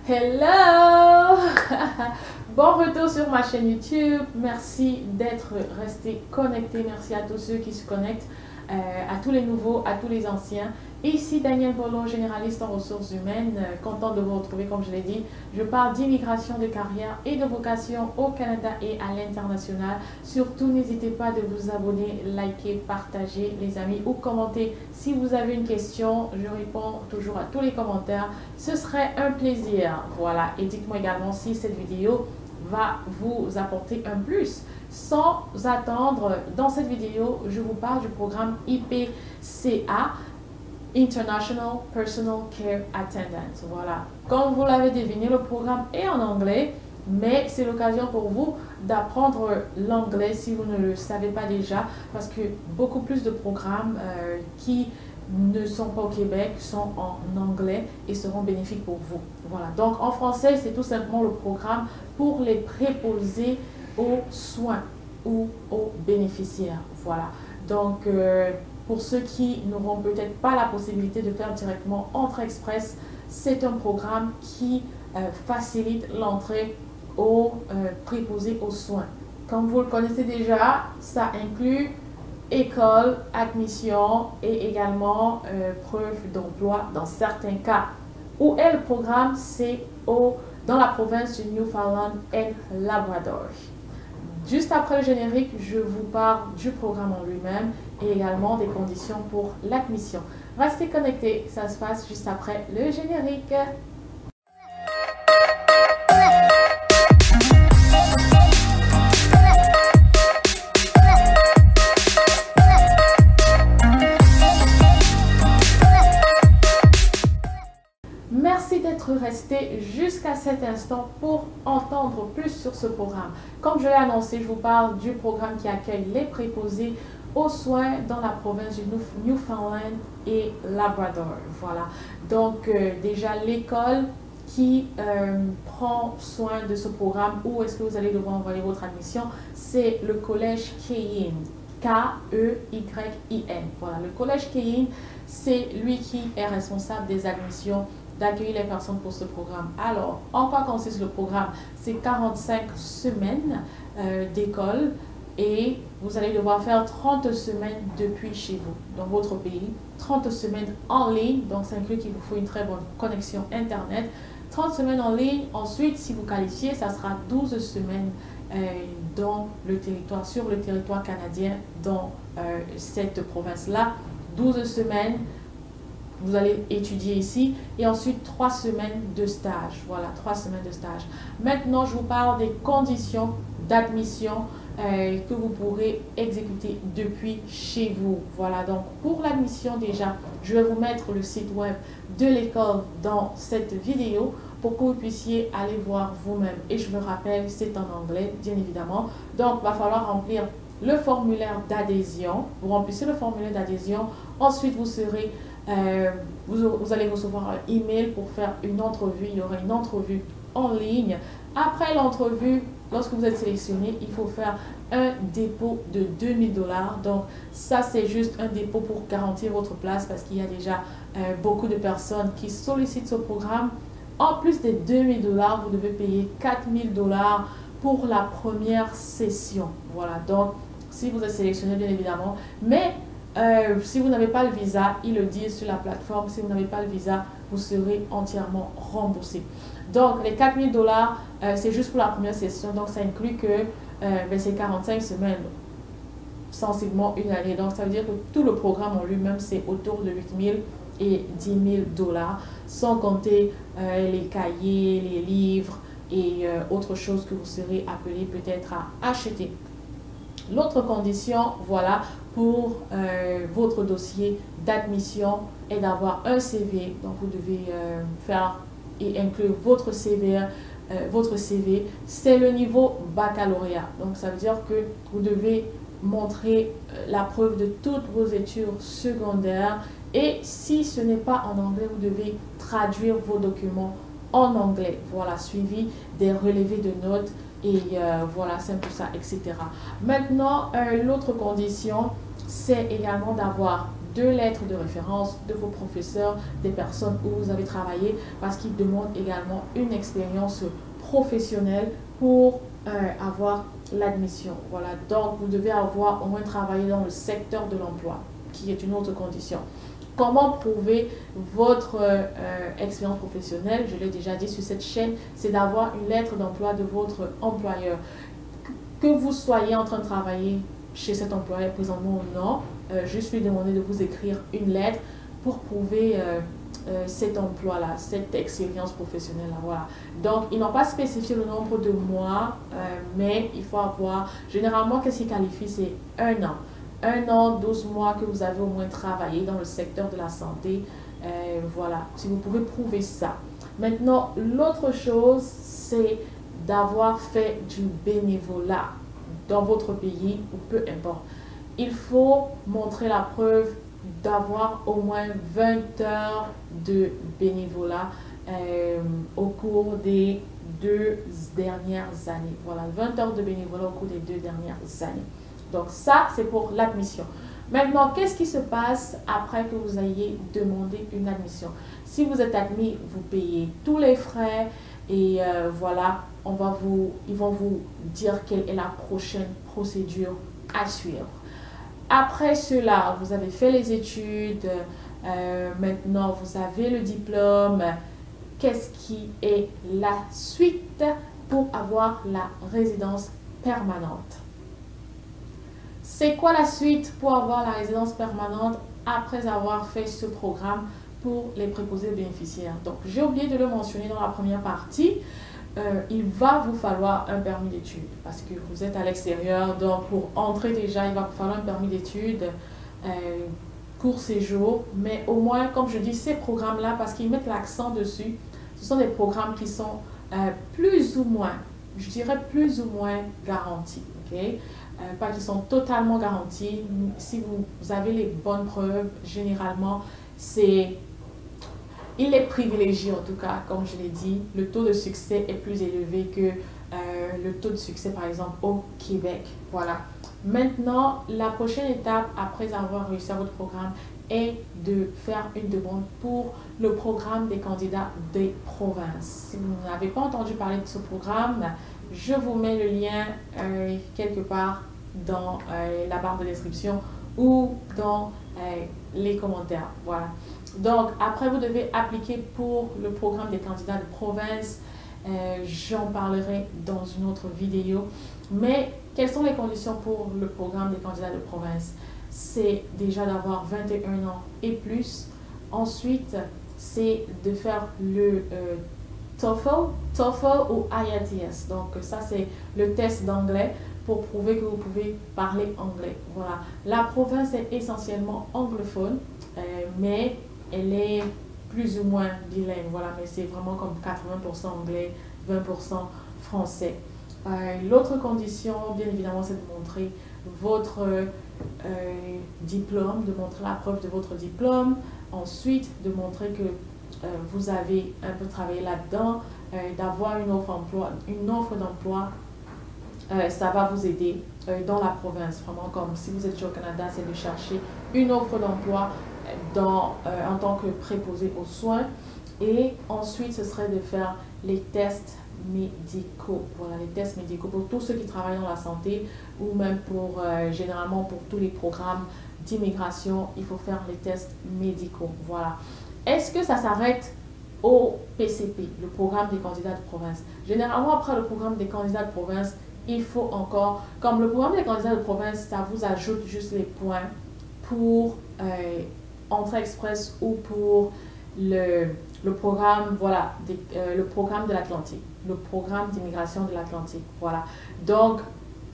Hello! Bon retour sur ma chaîne YouTube. Merci d'être resté connecté. Merci à tous ceux qui se connectent, à tous les nouveaux, à tous les anciens. Ici Danielle Bolo, généraliste en ressources humaines. Content de vous retrouver, comme je l'ai dit. Je parle d'immigration, de carrière et de vocation au Canada et à l'international. Surtout, n'hésitez pas de vous abonner, liker, partager, les amis, ou commenter. Si vous avez une question, je réponds toujours à tous les commentaires. Ce serait un plaisir. Voilà. Et dites-moi également si cette vidéo va vous apporter un plus. Sans attendre, dans cette vidéo, je vous parle du programme IPCA, International Personal Care Attendant. Voilà. Comme vous l'avez deviné, le programme est en anglais, mais c'est l'occasion pour vous d'apprendre l'anglais si vous ne le savez pas déjà, parce que beaucoup plus de programmes qui ne sont pas au Québec sont en anglais et seront bénéfiques pour vous. Voilà. Donc en français, c'est tout simplement le programme pour les préposés aux soins ou aux bénéficiaires. Voilà. Donc pour ceux qui n'auront peut-être pas la possibilité de faire directement Entrée Express, c'est un programme qui facilite l'entrée aux préposés aux soins. Comme vous le connaissez déjà, ça inclut école, admission et également preuve d'emploi dans certains cas. Où est le programme? C'est dans la province du Newfoundland et Labrador. Juste après le générique, je vous parle du programme en lui-même et également des conditions pour l'admission. Restez connectés, ça se passe juste après le générique. Merci d'être resté jusqu'à cet instant pour entendre plus sur ce programme. Comme je l'ai annoncé, je vous parle du programme qui accueille les préposés aux soins dans la province du Newfoundland et Labrador. Voilà. Donc déjà l'école qui prend soin de ce programme, où est-ce que vous allez devoir envoyer votre admission, c'est le collège Keyin. K-E-Y-I-N. Voilà, le collège Keyin, c'est lui qui est responsable des admissions, d'accueillir les personnes pour ce programme. Alors, en quoi consiste le programme? C'est 45 semaines d'école et vous allez devoir faire 30 semaines depuis chez vous, dans votre pays. 30 semaines en ligne, donc ça inclut qu'il vous faut une très bonne connexion Internet. 30 semaines en ligne, ensuite, si vous qualifiez, ça sera 12 semaines dans le territoire, sur le territoire canadien, dans cette province-là. 12 semaines. Vous allez étudier ici et ensuite 3 semaines de stage. Voilà, 3 semaines de stage. Maintenant, je vous parle des conditions d'admission que vous pourrez exécuter depuis chez vous. Voilà, donc pour l'admission déjà, je vais vous mettre le site web de l'école dans cette vidéo pour que vous puissiez aller voir vous-même. Et je me rappelle, c'est en anglais, bien évidemment. Donc, il va falloir remplir le formulaire d'adhésion. Vous remplissez le formulaire d'adhésion. Ensuite, vous serez... vous allez recevoir un email pour faire une entrevue. Il y aura une entrevue en ligne. Après l'entrevue, lorsque vous êtes sélectionné, il faut faire un dépôt de 2000 $. Donc ça, c'est juste un dépôt pour garantir votre place parce qu'il y a déjà beaucoup de personnes qui sollicitent ce programme. En plus des 2000 $, vous devez payer 4000 $ pour la première session. Voilà, donc si vous êtes sélectionné, bien évidemment. Mais si vous n'avez pas le visa, ils le disent sur la plateforme, si vous n'avez pas le visa, vous serez entièrement remboursé. Donc, les 4000 $, c'est juste pour la première session. Donc, ça inclut que c'est 45 semaines, sensiblement une année. Donc, ça veut dire que tout le programme en lui-même, c'est autour de 8000 et 10 000 $, sans compter les cahiers, les livres et autres choses que vous serez appelé peut-être à acheter. L'autre condition, voilà, pour votre dossier d'admission est d'avoir un CV. Donc, vous devez faire et inclure votre CV. C'est le niveau baccalauréat. Donc, ça veut dire que vous devez montrer la preuve de toutes vos études secondaires. Et si ce n'est pas en anglais, vous devez traduire vos documents en anglais. Voilà, suivi des relevés de notes. Et voilà, c'est un peu ça, etc. Maintenant, l'autre condition, c'est également d'avoir 2 lettres de référence de vos professeurs, des personnes où vous avez travaillé, parce qu'ils demandent également une expérience professionnelle pour avoir l'admission. Voilà, donc vous devez avoir au moins travaillé dans le secteur de l'emploi, qui est une autre condition. Comment prouver votre expérience professionnelle? Je l'ai déjà dit sur cette chaîne, c'est d'avoir une lettre d'emploi de votre employeur. Que vous soyez en train de travailler chez cet employeur présentement ou non, je suis demandé de vous écrire une lettre pour prouver cet emploi-là, cette expérience professionnelle-là. Voilà. Donc, ils n'ont pas spécifié le nombre de mois, mais il faut avoir, généralement, qu'est-ce qui qualifie? C'est 1 an. 1 an, 12 mois que vous avez au moins travaillé dans le secteur de la santé. Voilà, si vous pouvez prouver ça. Maintenant, l'autre chose, c'est d'avoir fait du bénévolat dans votre pays ou peu importe. Il faut montrer la preuve d'avoir au moins 20 heures de bénévolat au cours des 2 dernières années. Voilà, 20 heures de bénévolat au cours des 2 dernières années. Donc ça, c'est pour l'admission. Maintenant, qu'est-ce qui se passe après que vous ayez demandé une admission? Si vous êtes admis, vous payez tous les frais et voilà, ils vont vous dire quelle est la prochaine procédure à suivre. Après cela, vous avez fait les études, maintenant vous avez le diplôme. Qu'est-ce qui est la suite pour avoir la résidence permanente? C'est quoi la suite pour avoir la résidence permanente après avoir fait ce programme pour les préposés bénéficiaires? Donc, j'ai oublié de le mentionner dans la première partie. Il va vous falloir un permis d'études parce que vous êtes à l'extérieur. Donc, pour entrer déjà, il va vous falloir un permis d'études, court séjour. Mais au moins, comme je dis, ces programmes-là, parce qu'ils mettent l'accent dessus, ce sont des programmes qui sont plus ou moins, je dirais plus ou moins garantis. Okay? Pas qui sont totalement garantis. Si vous avez les bonnes preuves, généralement, il est privilégié en tout cas, comme je l'ai dit. Le taux de succès est plus élevé que le taux de succès, par exemple, au Québec. Voilà. Maintenant, la prochaine étape, après avoir réussi à votre programme, est de faire une demande pour le programme des candidats des provinces. Si vous n'avez pas entendu parler de ce programme, je vous mets le lien quelque part dans la barre de description ou dans les commentaires. Voilà. Donc, après, vous devez appliquer pour le programme des candidats de province. J'en parlerai dans une autre vidéo. Mais quelles sont les conditions pour le programme des candidats de province? C'est déjà d'avoir 21 ans et plus. Ensuite, c'est de faire le TOEFL ou IELTS. Donc, ça, c'est le test d'anglais pour prouver que vous pouvez parler anglais. Voilà. La province est essentiellement anglophone, mais elle est plus ou moins bilingue. Voilà, mais c'est vraiment comme 80% anglais, 20% français. L'autre condition, bien évidemment, c'est de montrer votre diplôme, de montrer la preuve de votre diplôme. Ensuite, de montrer que vous avez un peu travaillé là-dedans, d'avoir une offre d'emploi. Ça va vous aider dans la province. Vraiment, comme si vous êtes au Canada, c'est de chercher une offre d'emploi en tant que préposé aux soins. Et ensuite, ce serait de faire les tests médicaux. Voilà, les tests médicaux pour tous ceux qui travaillent dans la santé ou même pour, généralement, pour tous les programmes d'immigration, il faut faire les tests médicaux. Voilà. Est-ce que ça s'arrête au PCP, le programme des candidats de province? Généralement, après le programme des candidats de province, il faut encore, comme le programme des candidats de province, ça vous ajoute juste les points pour Entrée Express ou pour le programme, voilà, le programme de l'Atlantique, le programme d'immigration de l'Atlantique. Voilà. Donc,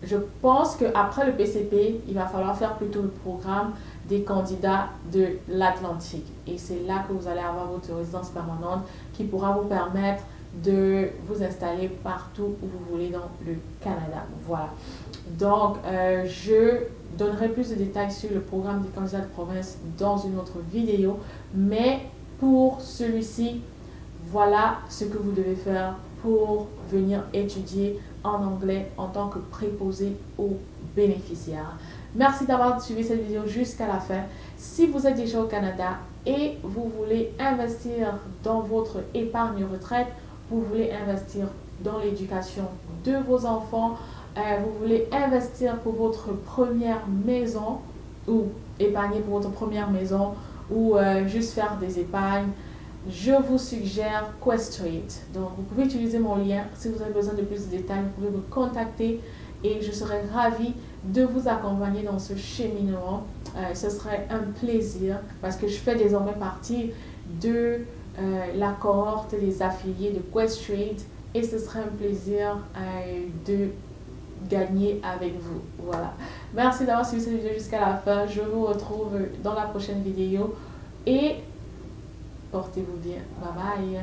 je pense qu'après le PCP, il va falloir faire plutôt le programme des candidats de l'Atlantique. Et c'est là que vous allez avoir votre résidence permanente qui pourra vous permettre de vous installer partout où vous voulez dans le Canada. Voilà. Donc, je donnerai plus de détails sur le programme des candidats de province dans une autre vidéo. Mais pour celui-ci, voilà ce que vous devez faire pour venir étudier en anglais en tant que préposé aux bénéficiaires. Merci d'avoir suivi cette vidéo jusqu'à la fin. Si vous êtes déjà au Canada et vous voulez investir dans votre épargne retraite, vous voulez investir dans l'éducation de vos enfants, vous voulez investir pour votre première maison ou épargner pour votre première maison ou juste faire des épargnes, je vous suggère Questrade. Donc, vous pouvez utiliser mon lien. Si vous avez besoin de plus de détails, vous pouvez me contacter et je serai ravie de vous accompagner dans ce cheminement. Ce serait un plaisir parce que je fais désormais partie de la cohorte des affiliés de Questrade et ce serait un plaisir de gagner avec vous. Voilà. Merci d'avoir suivi cette vidéo jusqu'à la fin. Je vous retrouve dans la prochaine vidéo et portez-vous bien. Bye bye.